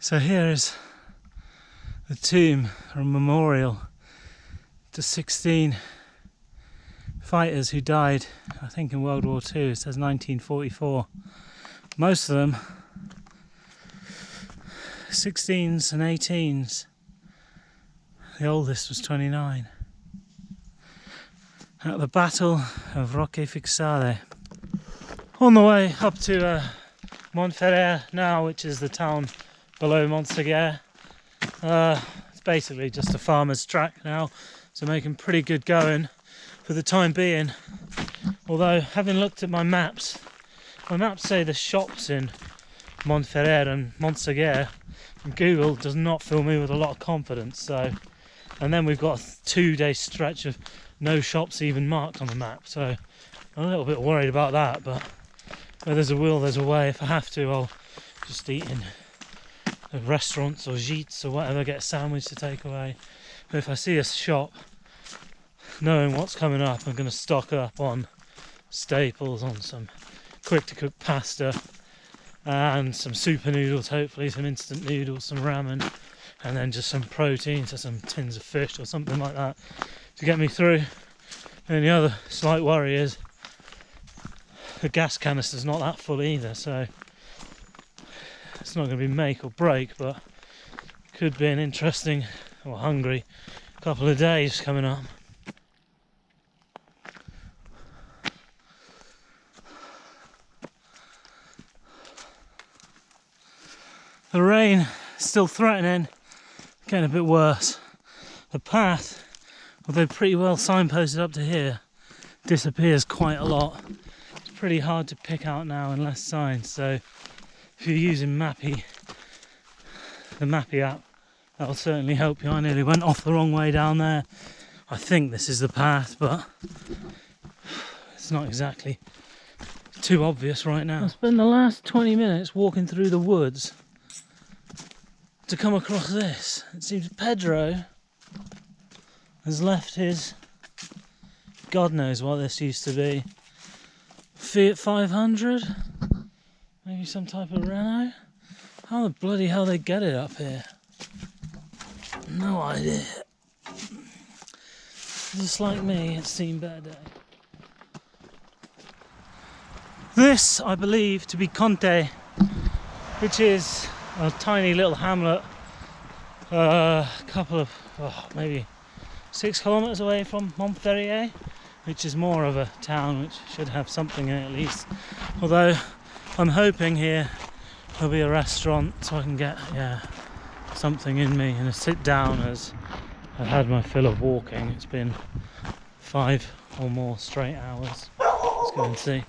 So here is the tomb or memorial to 16 fighters who died, I think, in World War II. It says 1944. Most of them 16s and 18s. The oldest was 29. At the Battle of Roquefixade. On the way up to Montségur now, which is the town below Montségur. It's basically just a farmer's track now, so making pretty good going for the time being. Although, having looked at my maps say the shops in Montségur and Montségur, and Google does not fill me with a lot of confidence. So, and then we've got a 2-day stretch of no shops even marked on the map, so I'm a little bit worried about that. But where there's a will, there's a way. If I have to, I'll just eat in restaurants or gîtes or whatever, get a sandwich to take away. But if I see a shop, knowing what's coming up, I'm going to stock up on staples, on some quick to cook pasta and some super noodles, hopefully some instant noodles, some ramen, and then just some protein, so some tins of fish or something like that to get me through. And the other slight worry is the gas canister's not that full either, so it's not going to be make or break, but could be an interesting or hungry couple of days coming up. The rain is still threatening, getting a bit worse. The path, although pretty well signposted up to here, disappears quite a lot. It's pretty hard to pick out now unless signs, so if you're using Mappy, the Mappy app, that'll certainly help you. I nearly went off the wrong way down there. I think this is the path, but it's not exactly too obvious right now. I spent the last 20 minutes walking through the woods to come across this. It seems Pedro has left his, God knows what this used to be, Fiat 500? Maybe some type of Renault? How the bloody hell they get it up here? No idea. Just like me, it's seen better days. This, I believe, to be Conte, which is a tiny little hamlet, a couple of, maybe 6 kilometres away from Montferrier, which is more of a town which should have something in it at least. Although I'm hoping here there'll be a restaurant so I can get something in me and a sit down, as I've had my fill of walking. It's been 5 or more straight hours. Let's go and see.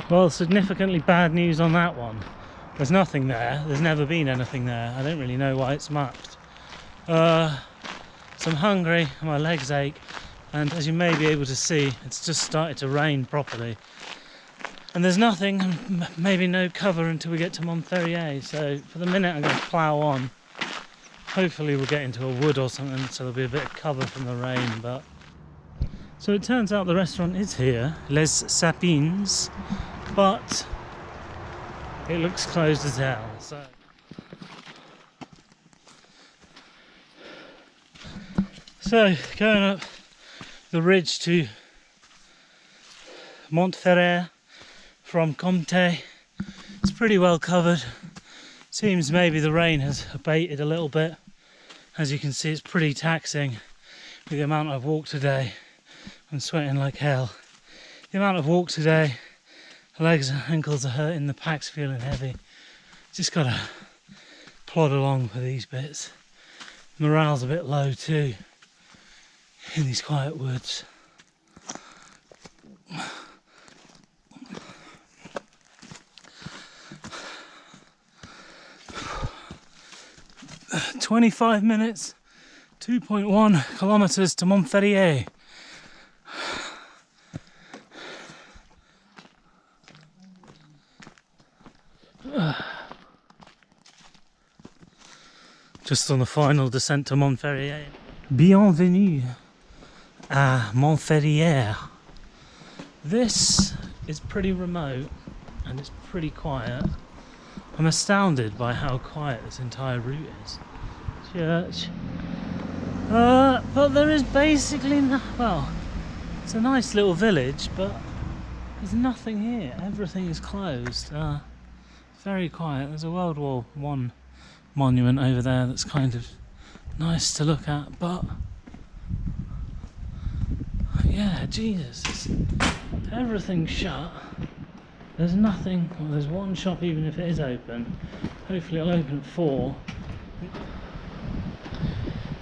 Well, significantly bad news on that one. There's nothing there. There's never been anything there. I don't really know why it's mapped. So I'm hungry and my legs ache, and as you may be able to see, it's just started to rain properly. And there's nothing, maybe no cover until we get to Montferrier. So for the minute I'm going to plough on. Hopefully we'll get into a wood or something, so there'll be a bit of cover from the rain. But so it turns out the restaurant is here, Les Sapins, but it looks closed as hell. So going up the ridge to Montferrier from Comte, it's pretty well covered. Seems maybe the rain has abated a little bit. As you can see, it's pretty taxing with the amount I've walked today. I'm sweating like hell. The amount I've walked today, the legs and ankles are hurting, the pack's feeling heavy. Just gotta plod along for these bits. Morale's a bit low too in these quiet woods. 25 minutes, 2.1 kilometers to Montferrier. Just on the final descent to Montferrier. Bienvenue à Montferrier. This is pretty remote and it's pretty quiet. I'm astounded by how quiet this entire route is. Church. But there is basically well, it's a nice little village, but there's nothing here. Everything is closed. Very quiet. There's a World War I monument over there that's kind of nice to look at, but yeah, Jesus, everything's shut. There's nothing. Well, there's one shop, even if it is open. Hopefully it'll open at 4.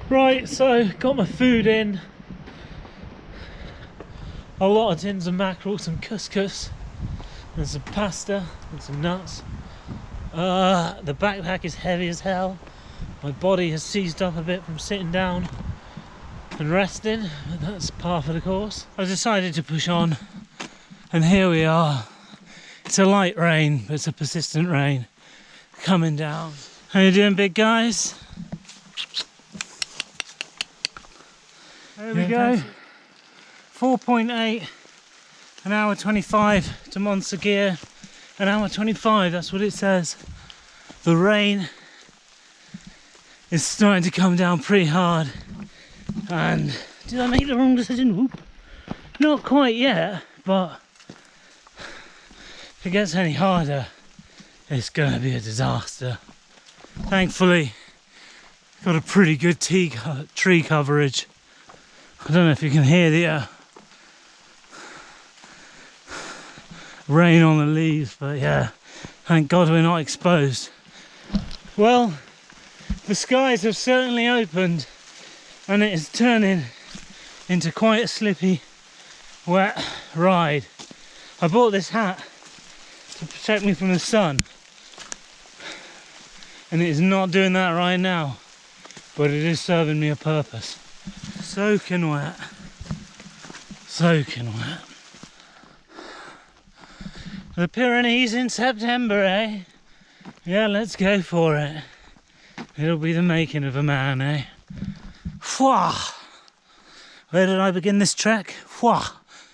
Right, so got my food in. A lot of tins of mackerel, some couscous, and some pasta, and some nuts. The backpack is heavy as hell. My body has seized up a bit from sitting down and resting, but that's par for the course. I decided to push on, and here we are. It's a light rain, but it's a persistent rain coming down. How you doing, big guys? There we go. 4.8, an hour 25 to Montségur. An hour 25, that's what it says. The rain is starting to come down pretty hard. And did I make the wrong decision? Whoop. Not quite yet, but if it gets any harder, it's going to be a disaster. Thankfully, got a pretty good tree coverage. I don't know if you can hear the rain on the leaves, but yeah, thank God we're not exposed. Well, the skies have certainly opened, and it is turning into quite a slippy, wet ride. I bought this hat to protect me from the sun, and it is not doing that right now, but it is serving me a purpose. Soaking wet. Soaking wet. The Pyrenees in September, eh? Yeah, let's go for it. It'll be the making of a man, eh? Fwah! Where did I begin this trek? Fwah!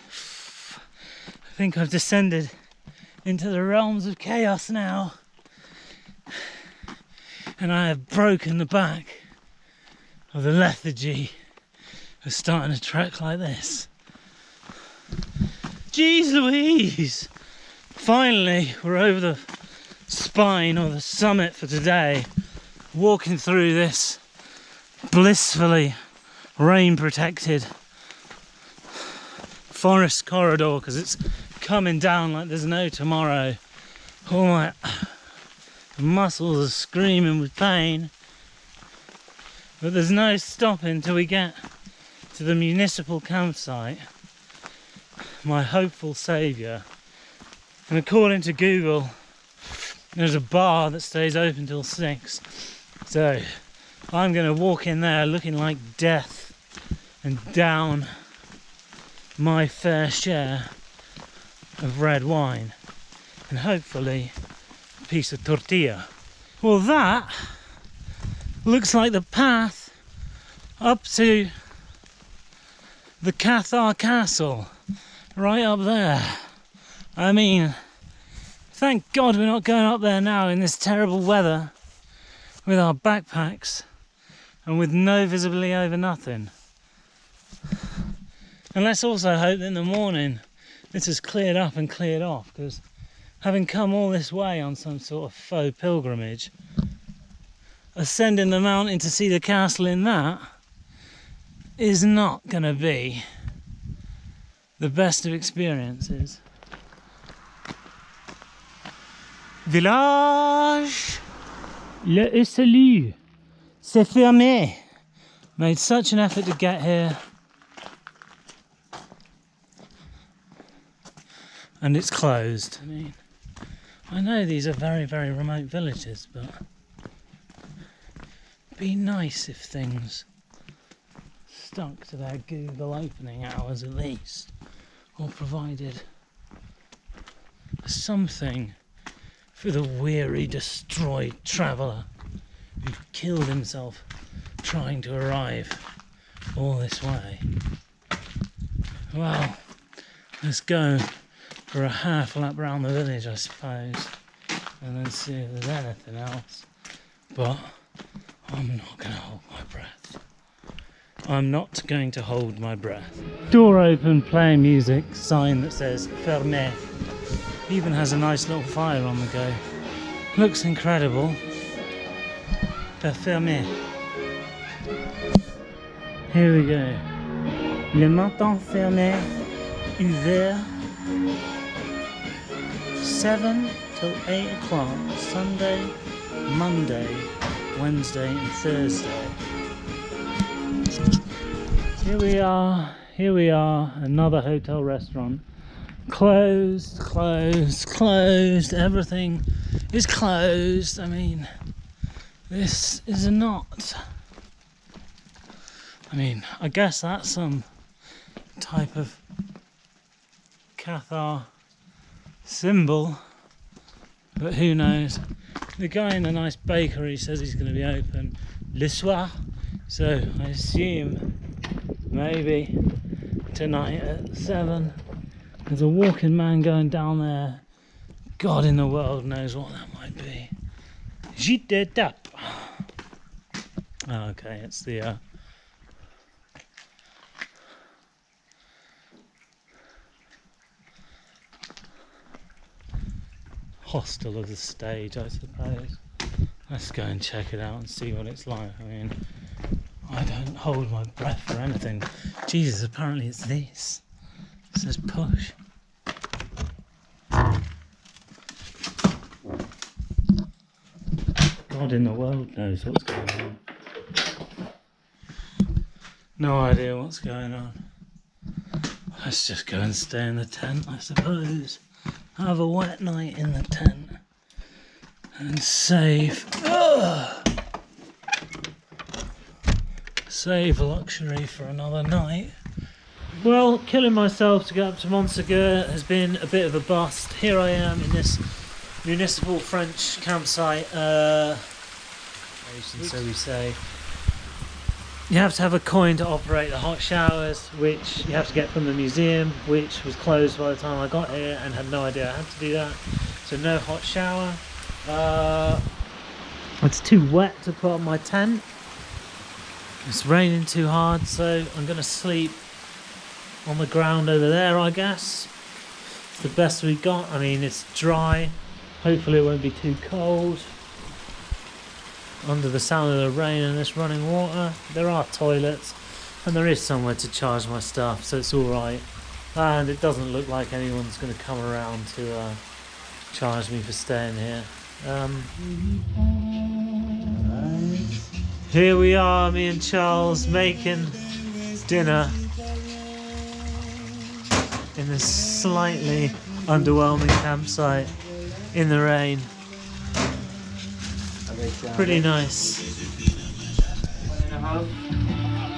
I think I've descended into the realms of chaos now. And I have broken the back of the lethargy of starting a trek like this. Jeez Louise! Finally, we're over the spine or the summit for today, walking through this blissfully rain-protected forest corridor because it's coming down like there's no tomorrow. All my muscles are screaming with pain, but there's no stopping till we get to the municipal campsite, my hopeful saviour. And according to Google, there's a bar that stays open till 6. So I'm going to walk in there looking like death and down my fair share of red wine and hopefully a piece of tortilla. Well, that looks like the path up to the Cathar castle, right up there. I mean, thank God we're not going up there now in this terrible weather with our backpacks and with no visibility over nothing. And let's also hope that in the morning this has cleared up and cleared off, because having come all this way on some sort of faux pilgrimage, ascending the mountain to see the castle in that is not going to be the best of experiences. Village! Le salut! C'est fermé! Made such an effort to get here, and it's closed. I mean, I know these are very, very remote villages, but it'd be nice if things stuck to their Google opening hours at least, or provided something for the weary, destroyed traveller who killed himself trying to arrive all this way. Well, let's go for a half lap around the village, I suppose. and then see if there's anything else. But I'm not going to hold my breath. I'm not going to hold my breath. Door open, playing music, sign that says fermé. Even has a nice little fire on the go. Looks incredible. Fermé. Here we go. Le matin fermé, ouvert. 7 till 8 o'clock, Sunday, Monday, Wednesday and Thursday. Here we are, another hotel restaurant. Closed, everything is closed. I mean, this is not... I mean, I guess that's some type of Cathar symbol, but who knows. The guy in the nice bakery says he's going to be open le soir, so I assume maybe tonight at 7. There's a walking man going down there. God in the world knows what that might be. J'étais tap. Oh, okay, it's the hostel of the stage, I suppose. Let's go and check it out and see what it's like. I mean, I don't hold my breath for anything. Jesus, apparently it's this. It says push. God in the world knows what's going on. No idea what's going on. Let's just go and stay in the tent, I suppose. Have a wet night in the tent and save luxury for another night. Well, killing myself to get up to Montségur has been a bit of a bust. Here I am in this municipal French campsite, so we say. You have to have a coin to operate the hot showers, which you have to get from the museum, which was closed by the time I got here and had no idea I had to do that. So no hot shower. It's too wet to put on my tent. It's raining too hard, so I'm going to sleep on the ground over there, I guess. It's the best we got. I mean, it's dry. Hopefully it won't be too cold. Under the sound of the rain and this running water, there are toilets and there is somewhere to charge my stuff, so it's alright. And it doesn't look like anyone's going to come around to charge me for staying here. Here we are, me and Charles making dinner in this slightly underwhelming campsite in the rain. Pretty nice. 1.5.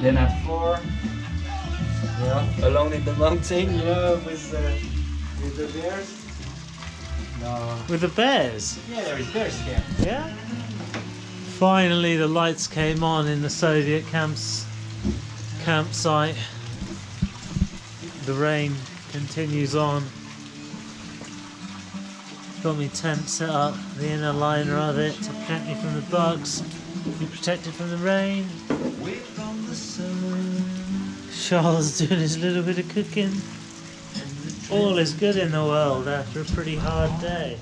Then at 4. Yeah, alone in the mountain, you know, with the bears. No. With the bears? Yeah, there is bears here. Yeah? Finally the lights came on in the Soviet campsite. The rain continues on. Got my tent set up, the inner liner of it to protect me from the bugs, be protected from the rain. Charles doing his little bit of cooking. All is good in the world after a pretty hard day.